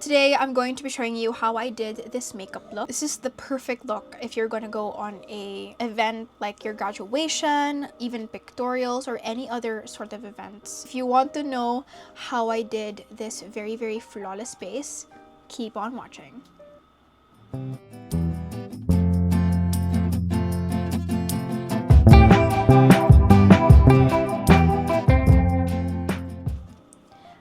Today I'm going to be showing you how I did this makeup look. This is the perfect look if you're going to go on a event like your graduation, even pictorials, or any other sort of events. If you want to know how I did this very flawless base, keep on watching.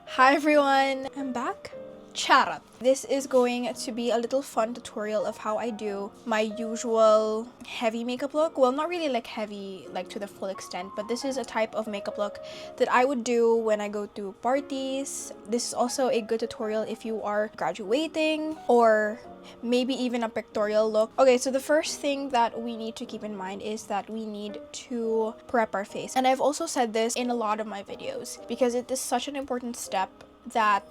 Hi everyone, I'm back. Charot. This is going to be a little fun tutorial of how I do my usual heavy makeup look. Well, not really like heavy, like to the full extent, but this is a type of makeup look that I would do when I go to parties. This is also a good tutorial if you are graduating or maybe even a pictorial look. Okay, so the first thing that we need to keep in mind is that we need to prep our face. And I've also said this in a lot of my videos because it is such an important step that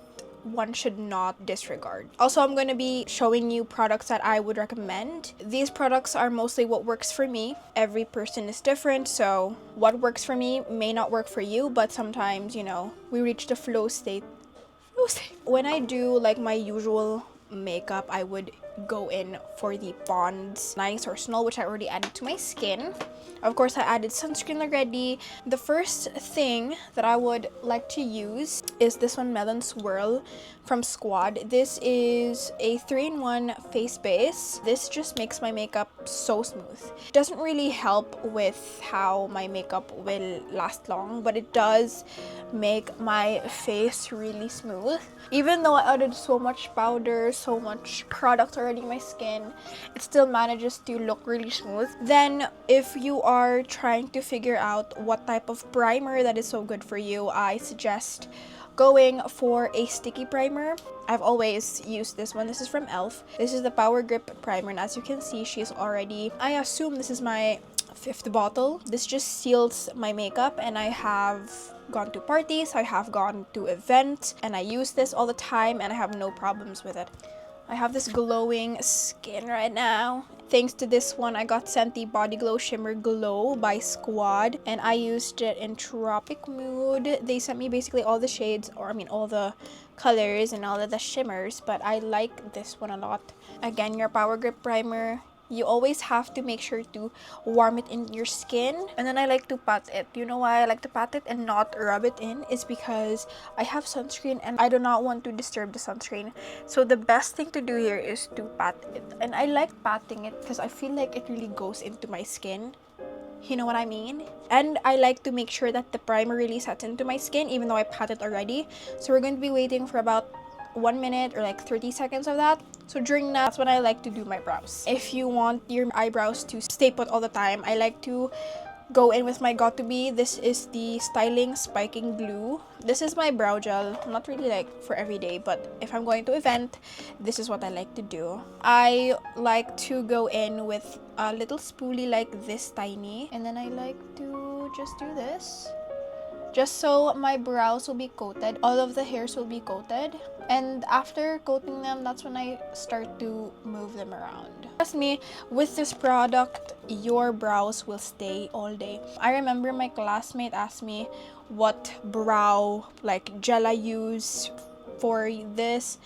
one should not disregard. Also, I'm going to be showing you products that I would recommend. These products are mostly what works for me. Every person is different, so what works for me may not work for you, but sometimes, you know, we reach the flow state. When I do like my usual makeup, I would go in for the Pond's Nice or Snow, which I already added to my skin. Of course, I added sunscreen already. The first thing that I would like to use is this one, Melon Swirl from Squad. This is a 3-in-1 face base. This just makes my makeup so smooth. It doesn't really help with how my makeup will last long, but it does make my face really smooth. Even though I added so much powder, so much product already in my skin, it still manages to look really smooth. Then if you are trying to figure out what type of primer that is so good for you, I suggest going for a sticky primer. I've always used this one. This is from e.l.f. This is the Power Grip primer, and as you can see, she's already, I assume this is my 5th bottle. This just seals my makeup, and I have gone to parties, I have gone to events, and I use this all the time, and I have no problems with it. I have this glowing skin right now. Thanks to this one, I got sent the Body Glow Shimmer Glow by Squad, and I used it in Tropic Mood. They sent me basically all the shades, or I mean all the colors and all of the shimmers, but I like this one a lot. Again, your Power Grip primer. You always have to make sure to warm it in your skin. And then I like to pat it. You know why I like to pat it and not rub it in? Is because I have sunscreen and I do not want to disturb the sunscreen. So the best thing to do here is to pat it. And I like patting it because I feel like it really goes into my skin. You know what I mean? And I like to make sure that the primer really sets into my skin even though I pat it already. So we're going to be waiting for about 1 minute or like 30 seconds of that. So during that's when I like to do my brows. If you want your eyebrows to stay put all the time, I like to go in with my Got2b. This is the Styling Spiking Glue. This is my brow gel. Not really like for every day, but if I'm going to event, this is what I like to do. I like to go in with a little spoolie like this tiny, and then I like to just do this. Just so my brows will be coated, all of the hairs will be coated, and after coating them, that's when I start to move them around. Trust me, with this product, your brows will stay all day. I remember my classmate asked me what brow like gel I use for this,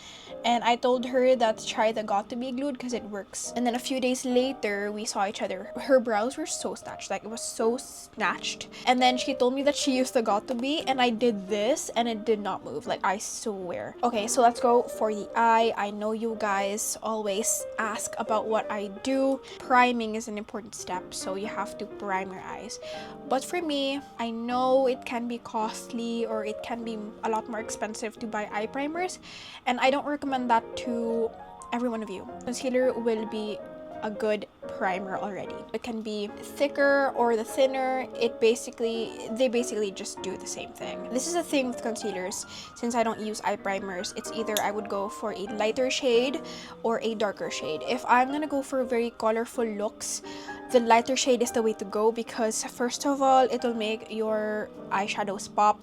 and I told her that try the Got2b Glued because it works. And then a few days later, we saw each other. Her brows were so snatched, like it was so snatched. And then she told me that she used the Got2b, and I did this and it did not move, like I swear. Okay, so let's go for the eye. I know you guys always ask about what I do. Priming is an important step, so you have to prime your eyes. But for me, I know it can be costly or it can be a lot more expensive to buy eye primers, and I don't recommend that to every one of you. Concealer will be a good primer already. It can be thicker or the thinner. They basically just do the same thing. This is the thing with concealers. Since I don't use eye primers, it's either I would go for a lighter shade or a darker shade. If I'm gonna go for very colorful looks, the lighter shade is the way to go because first of all, it'll make your eyeshadows pop,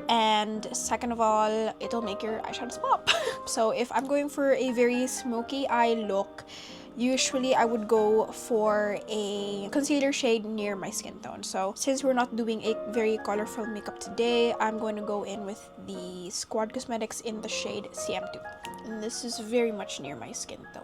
and second of all, it'll make your eyeshadows pop. So if I'm going for a very smoky eye look, usually I would go for a concealer shade near my skin tone. So since we're not doing a very colorful makeup today, I'm going to go in with the Squad Cosmetics in the shade CM2. And this is very much near my skin tone.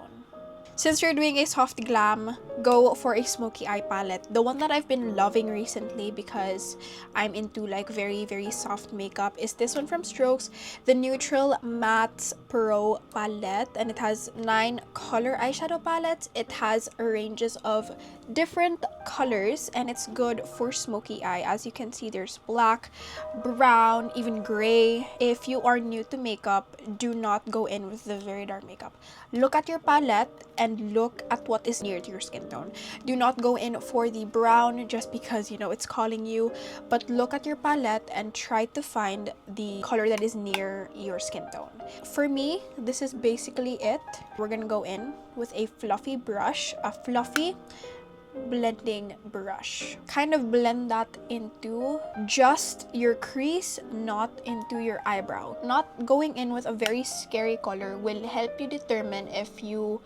Since you're doing a soft glam, go for a smoky eye palette. The one that I've been loving recently because I'm into like very soft makeup is this one from Strokes, the Neutral Matte Pro palette, and it has 9 color eyeshadow palettes. It has ranges of different colors and it's good for smoky eye. As you can see, there's black, brown, even gray. If you are new to makeup, do not go in with the very dark makeup. Look at your palette and look at what is near to your skin tone. Do not go in for the brown just because, you know, it's calling you, but look at your palette and try to find the color that is near your skin tone. For me, this is basically it. We're gonna go in with a fluffy brush, a fluffy blending brush. Kind of blend that into just your crease, not into your eyebrow. Not going in with a very scary color will help you determine if you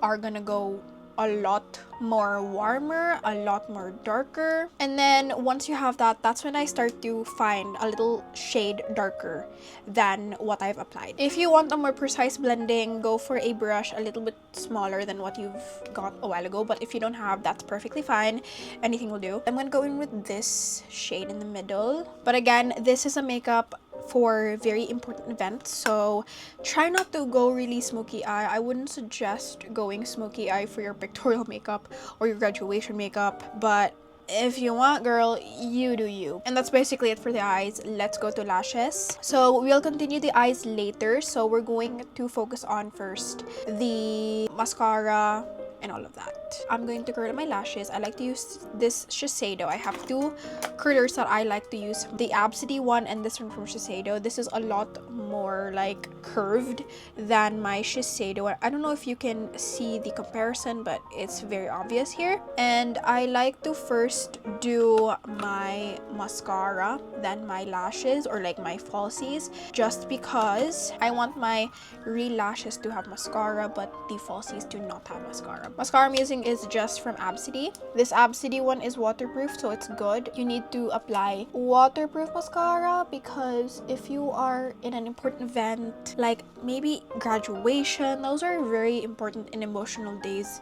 are gonna go a lot more warmer, a lot more darker. And then once you have that, that's when I start to find a little shade darker than what I've applied. If you want a more precise blending, go for a brush a little bit smaller than what you've got a while ago. But if you don't have, that's perfectly fine. Anything will do. I'm gonna go in with this shade in the middle. But again, this is a makeup for very important events, so try not to go really smoky eye. I wouldn't suggest going smoky eye for your pictorial makeup or your graduation makeup, but if you want, girl, you do you. And that's basically it for the eyes. Let's go to lashes. So we'll continue the eyes later, so we're going to focus on first the mascara and all of that. I'm going to curl my lashes. I like to use this Shiseido. I have 2 curlers that I like to use, the Absidy one and this one from Shiseido. This is a lot more like curved than my Shiseido. I don't know if you can see the comparison, but it's very obvious here. And I like to first do my mascara, then my lashes, or like my falsies, just because I want my real lashes to have mascara, but the falsies do not have mascara. Mascara I'm using is just from Absidy. This Absidy one is waterproof, so it's good. You need to apply waterproof mascara because if you are in an important event, like maybe graduation, those are very important and emotional days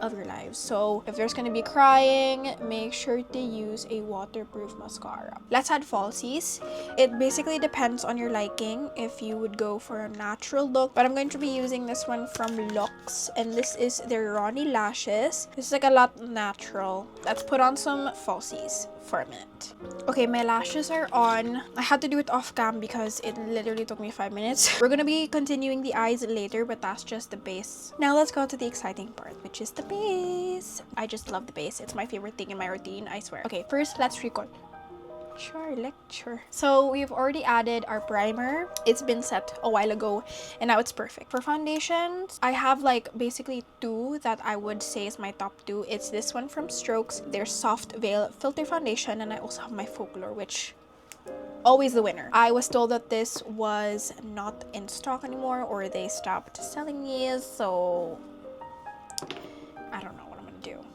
of your lives. So if there's gonna be crying, make sure to use a waterproof mascara. Let's add falsies. It basically depends on your liking if you would go for a natural look, but I'm going to be using this one from Lux, and this is their Ronnie lashes. This is like a lot natural. Let's put on some falsies for a minute. Okay, my lashes are on. I had to do it off cam because it literally took me 5 minutes. We're gonna be continuing the eyes later, but that's just the base. Now let's go to the exciting part, which is the base. I just love the base. It's my favorite thing in my routine, I swear. Okay, first let's record. Lecture. So we've already added our primer. It's been set a while ago and now it's perfect. For foundations, I have like basically 2 that I would say is my top 2. It's this one from Strokes, their Soft Veil Filter Foundation, and I also have my Folklore, which always the winner. I was told that this was not in stock anymore or they stopped selling these, so I don't know.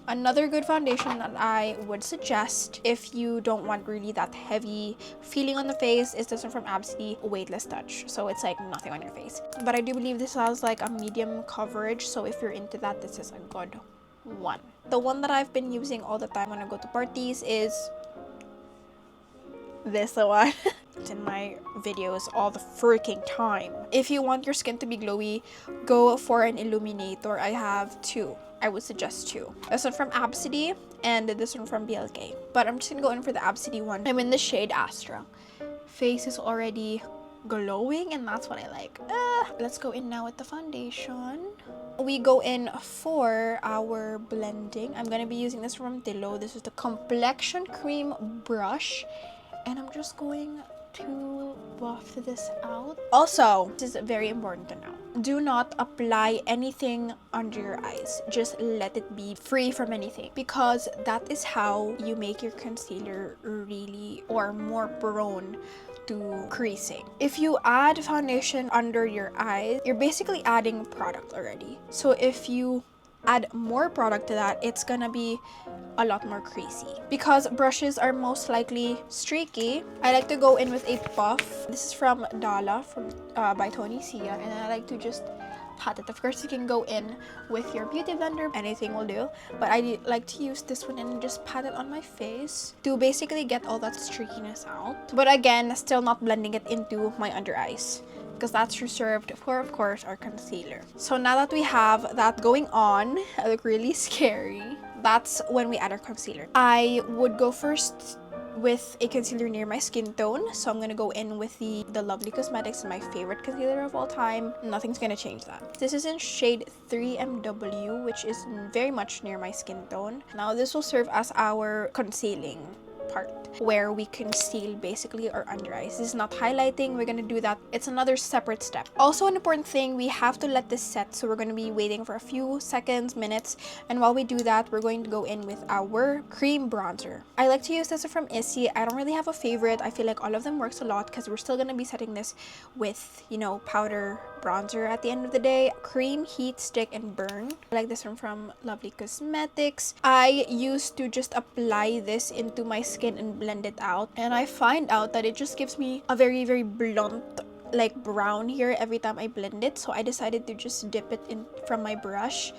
Another good foundation that I would suggest if you don't want really that heavy feeling on the face is this one from Absidy, Weightless Touch. So it's like nothing on your face. But I do believe this has like a medium coverage, so if you're into that, this is a good one. The one that I've been using all the time when I go to parties is this one. It's in my videos all the freaking time. If you want your skin to be glowy, go for an illuminator. I have 2. I would suggest 2. This one from Absidy and this one from BLK. But I'm just gonna go in for the Absidy one. I'm in the shade Astra. Face is already glowing and that's what I like. Let's go in now with the foundation. We go in for our blending. I'm gonna be using this from Dillo. This is the Complexion Cream brush. And I'm just going to buff this out. Also, this is very important to know. Do not apply anything under your eyes. Just let it be free from anything, because that is how you make your concealer really or more prone to creasing. If you add foundation under your eyes, you're basically adding product already. So if you add more product to that, it's gonna be a lot more creasy. Because brushes are most likely streaky, I like to go in with a puff. This is from Dala by Tony Sia, and I like to just pat it. Of course, you can go in with your beauty blender, anything will do, but I like to use this one and just pat it on my face to basically get all that streakiness out. But again, still not blending it into my under eyes, because that's reserved for, of course, our concealer. So now that we have that going on, I look really scary. That's when we add our concealer. I would go first with a concealer near my skin tone, so I'm gonna go in with the Lovely Cosmetics, my favorite concealer of all time. Nothing's gonna change that. This is in shade 3MW, which is very much near my skin tone. Now this will serve as our concealing part, where we conceal basically our under eyes. This is not highlighting, we're gonna do that. It's another separate step. Also, an important thing, we have to let this set, so we're gonna be waiting for a few seconds, minutes, and while we do that, we're going to go in with our cream bronzer. I like to use this from Issy. I don't really have a favorite. I feel like all of them works a lot because we're still gonna be setting this with, you know, powder bronzer at the end of the day. Cream, heat, stick, and burn. I like this one from Lovely Cosmetics. I used to just apply this into my skin and blend it out, and I find out that it just gives me a very, very blunt like brown here every time I blend it. So I decided to just dip it in from my brush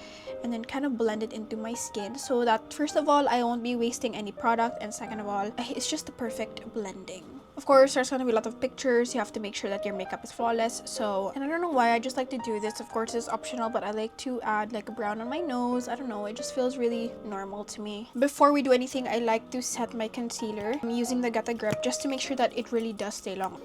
and then kind of blend it into my skin, so that first of all, I won't be wasting any product, and second of all, it's just the perfect blending. Of course, there's going to be a lot of pictures. You have to make sure that your makeup is flawless. So, and I don't know why, I just like to do this. Of course, it's optional, but I like to add like a brown on my nose. I don't know, it just feels really normal to me. Before we do anything, I like to set my concealer. I'm using the Gutta Grip just to make sure that it really does stay long.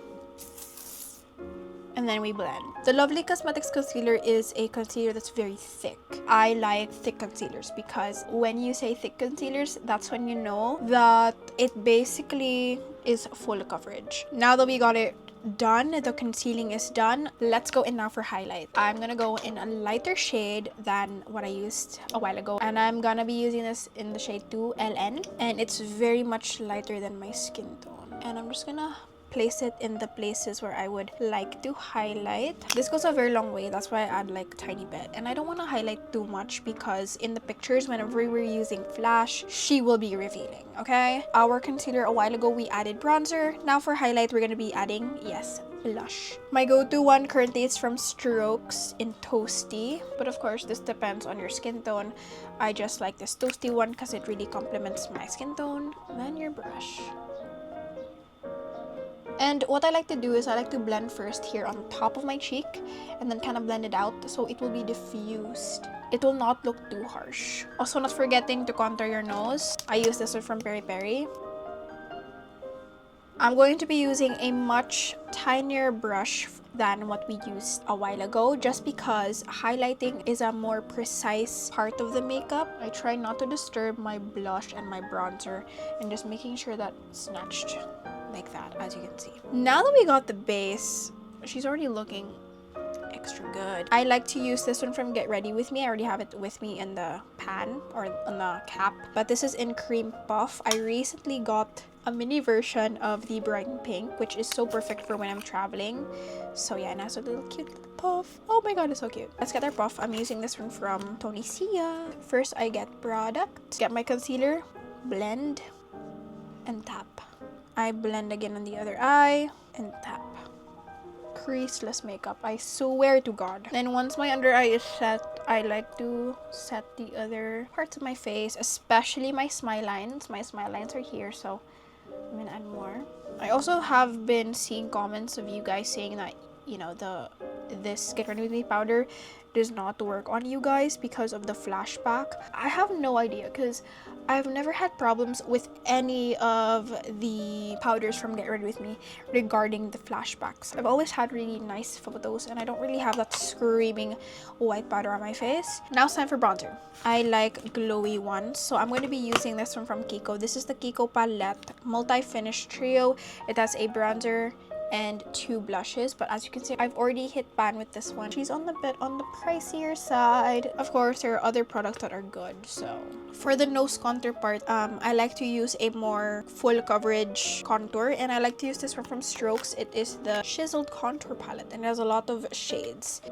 And then we blend. The Lovely Cosmetics concealer is a concealer that's very thick. I like thick concealers because when you say thick concealers, that's when you know that it basically is full coverage. Now that we got it done, the concealing is done, let's go in now for highlight. I'm gonna go in a lighter shade than what I used a while ago, and I'm gonna be using this in the shade 2LN, and it's very much lighter than my skin tone. And I'm just gonna place it in the places where I would like to highlight. This goes a very long way, that's why I add like tiny bit, and I don't want to highlight too much because in the pictures, whenever we're using flash, she will be revealing. Okay, our concealer a while ago, we added bronzer. Now for highlight, we're gonna be adding, yes, blush. My go-to one currently is from Strokes in Toasty, but of course this depends on your skin tone. I just like this Toasty one because it really complements my skin tone. Then your brush. And what I like to do is I like to blend first here on top of my cheek and then kind of blend it out so it will be diffused. It will not look too harsh. Also, not forgetting to contour your nose. I use this one from Peri Peri. I'm going to be using a much tinier brush than what we used a while ago, just because highlighting is a more precise part of the makeup. I try not to disturb my blush and my bronzer and just making sure that it's snatched like that, as you can see. Now that we got the base, she's already looking extra good. I like to use this one from Get Ready With Me. I already have it with me in the pan or on the cap, but this is in Cream Puff. I recently got a mini version of the Bright Pink, which is so perfect for when I'm traveling. So yeah, and has a little cute little puff. Oh my god, it's so cute. Let's get our puff. I'm using this one from Tony Sia. First, I get product, get my concealer, blend, and tap. I blend again on the other eye and tap. Creaseless makeup, I swear to god. Then once my under eye is set, I like to set the other parts of my face, especially my smile lines. My smile lines are here, so I'm gonna add more. I also have been seeing comments of you guys saying that, you know, this Get Ready With Me powder does not work on you guys because of the flashback. I have no idea because I've never had problems with any of the powders from Get Ready With Me regarding the flashbacks. I've always had really nice photos and I don't really have that screaming white powder on my face. Now it's time for bronzer. I like glowy ones, so I'm going to be using this one from Kiko. This is the Kiko Palette Multi-Finish Trio. It has a bronzer and 2 blushes, but as you can see, I've already hit pan with this one. She's on the bit on the pricier side. Of course, there are other products that are good. So for the nose contour part, I like to use a more full coverage contour, and I like to use this one from Strokes. It is the Chiseled Contour Palette and it has a lot of shades.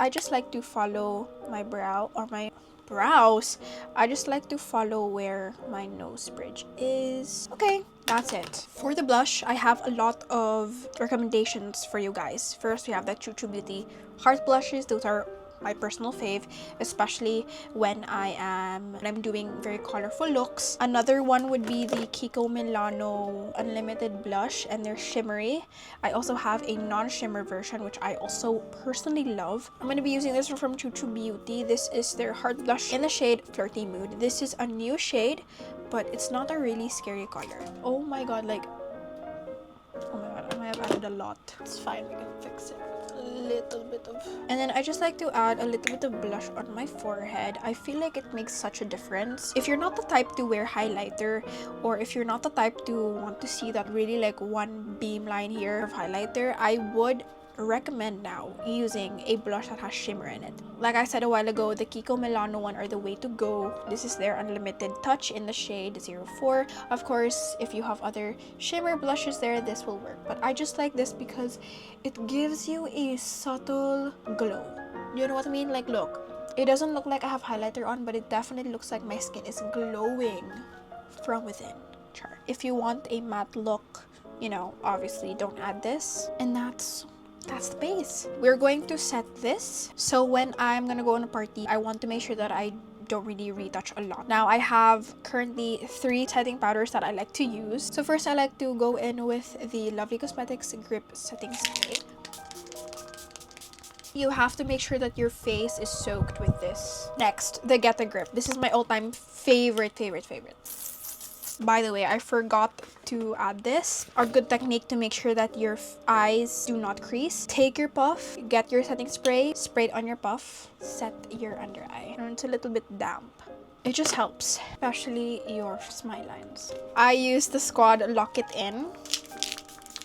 I just like to follow my brow or my brows. I just like to follow where my nose bridge is. Okay, that's it. For the blush, I have a lot of recommendations for you guys. First, we have the Choo Choo Beauty Heart Blushes. Those are my personal fave, especially when I'm doing very colorful looks. Another one would be the Kiko Milano Unlimited Blush, and they're shimmery. I also have a non-shimmer version, which I also personally love. I'm going to be using this one from Choo Choo Beauty. This is their Heart Blush in the shade Flirty Mood. This is a new shade, but it's not a really scary color. Oh my god, like, oh my god, I might have added a lot. It's fine, we can fix it. Little bit of, and then I just like to add a little bit of blush on my forehead. I feel like it makes such a difference. If you're not the type to wear highlighter, or if you're not the type to want to see that really like one beam line here of highlighter, I would recommend now using a blush that has shimmer in it. Like I said a while ago, the Kiko Milano one are the way to go. This is their Unlimited Touch in the shade 04. Of course, if you have other shimmer blushes there, this will work. But I just like this because it gives you a subtle glow. You know what I mean? Like, look, it doesn't look like I have highlighter on, but it definitely looks like my skin is glowing from within. If you want a matte look, you know, obviously don't add this. And that's the base. We're going to set this, so when I'm gonna go on a party, I want to make sure that I don't really retouch a lot. Now I have currently 3 setting powders that I like to use. So first, I like to go in with the Lovely Cosmetics Grip Setting Spray. You have to make sure that your face is soaked with this. Next, the Get a Grip. This is my all-time favorite. By the way, I forgot to add this. A good technique to make sure that your eyes do not crease. Take your puff, get your setting spray, spray it on your puff, set your under eye. And it's a little bit damp. It just helps, especially your smile lines. I use the Squad Lock It In.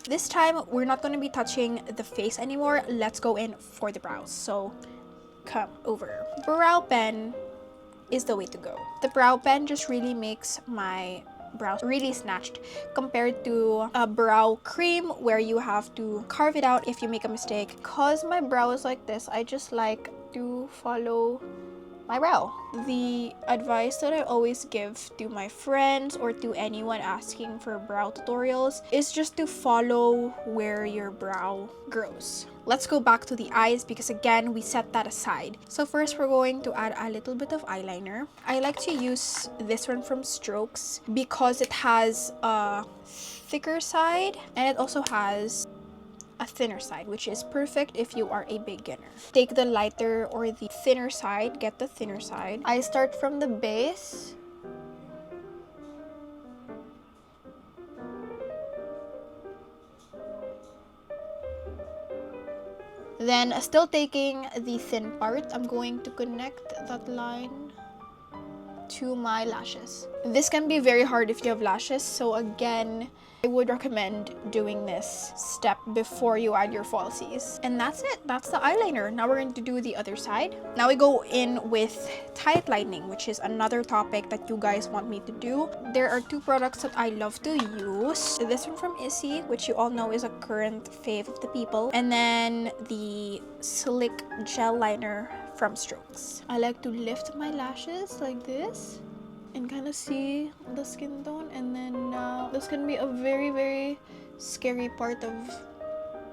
This time, we're not going to be touching the face anymore. Let's go in for the brows. So, come over. Brow pen is the way to go. The brow pen just really makes my brows really snatched compared to a brow cream where you have to carve it out if you make a mistake. Cause my brow is like this, I just like to follow my brow. The advice that I always give to my friends or to anyone asking for brow tutorials is just to follow where your brow grows. Let's go back to the eyes because again, we set that aside. So first, we're going to add a little bit of eyeliner. I like to use this one from Strokes because it has a thicker side and it also has a thinner side, which is perfect if you are a beginner. Take the lighter or the thinner side, get the thinner side. I start from the base. Then, still taking the thin part, I'm going to connect that line to my lashes. This can be very hard if you have lashes, so again, I would recommend doing this step before you add your falsies. And that's it. That's the eyeliner. Now we're going to do the other side. Now we go in with tight lining, which is another topic that you guys want me to do. There are 2 products that I love to use. This one from Issy, which you all know is a current fave of the people. And then the Slick Gel Liner from Strokes. I like to lift my lashes like this and kind of see the skin tone, and then this can be a very scary part of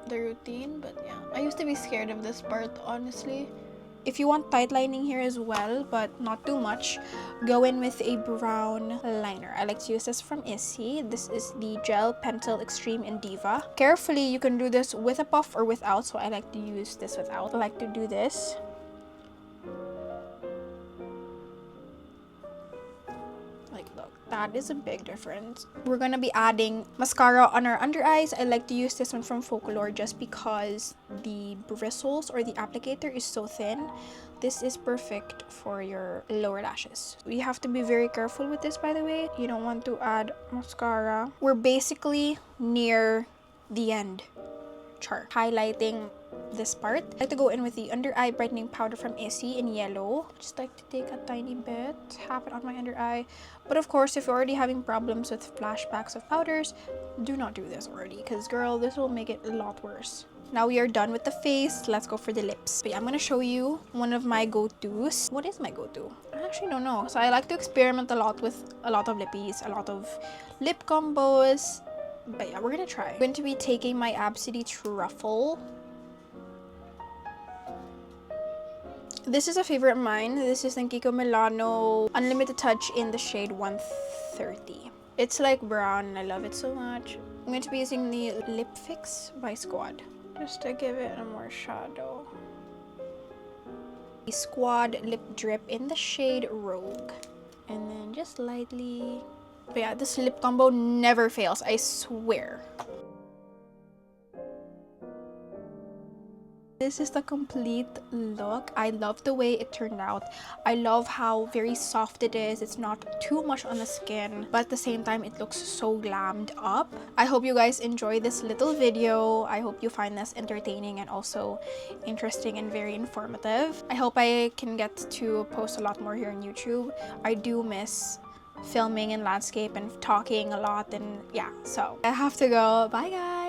the routine, but yeah, I used to be scared of this part, honestly. If you want tight lining here as well, but not too much, go in with a brown liner. I like to use this from Issy. This is the Gel Pencil Extreme in Diva. Carefully, you can do this with a puff or without, so I like to use this without. I like to do this. Like, look, that is a big difference. We're gonna be adding mascara on our under eyes. I like to use this one from Folklore just because the bristles or the applicator is so thin. This is perfect for your lower lashes. We have to be very careful with this, by the way. You don't want to add mascara. We're basically near the end. Highlighting this part. I like to go in with the under eye brightening powder from Issy in yellow. Just like to take a tiny bit, tap it on my under eye. But of course, if you're already having problems with flashbacks of powders, do not do this already, because girl, this will make it a lot worse. Now we are done with the face. Let's go for the lips. But yeah, I'm gonna show you one of my go-tos. What is my go-to? I actually don't know. So I like to experiment a lot with a lot of lippies, a lot of lip combos. But yeah, we're gonna try. I'm going to be taking my Absolute Truffle. This is a favorite of mine. This is Kiko Milano Unlimited Touch in the shade 130. It's like brown and I love it so much. I'm going to be using the Lip Fix by Squad just to give it a more shadow. The Squad Lip Drip in the shade Rogue. And then just lightly. But yeah, this lip combo never fails, I swear. This is the complete look. I love the way it turned out. I love how very soft it is. It's not too much on the skin, but at the same time, it looks so glammed up. I hope you guys enjoy this little video. I hope you find this entertaining and also interesting and very informative. I hope I can get to post a lot more here on YouTube. I do miss filming in landscape and talking a lot, and yeah, so I have to go. Bye guys.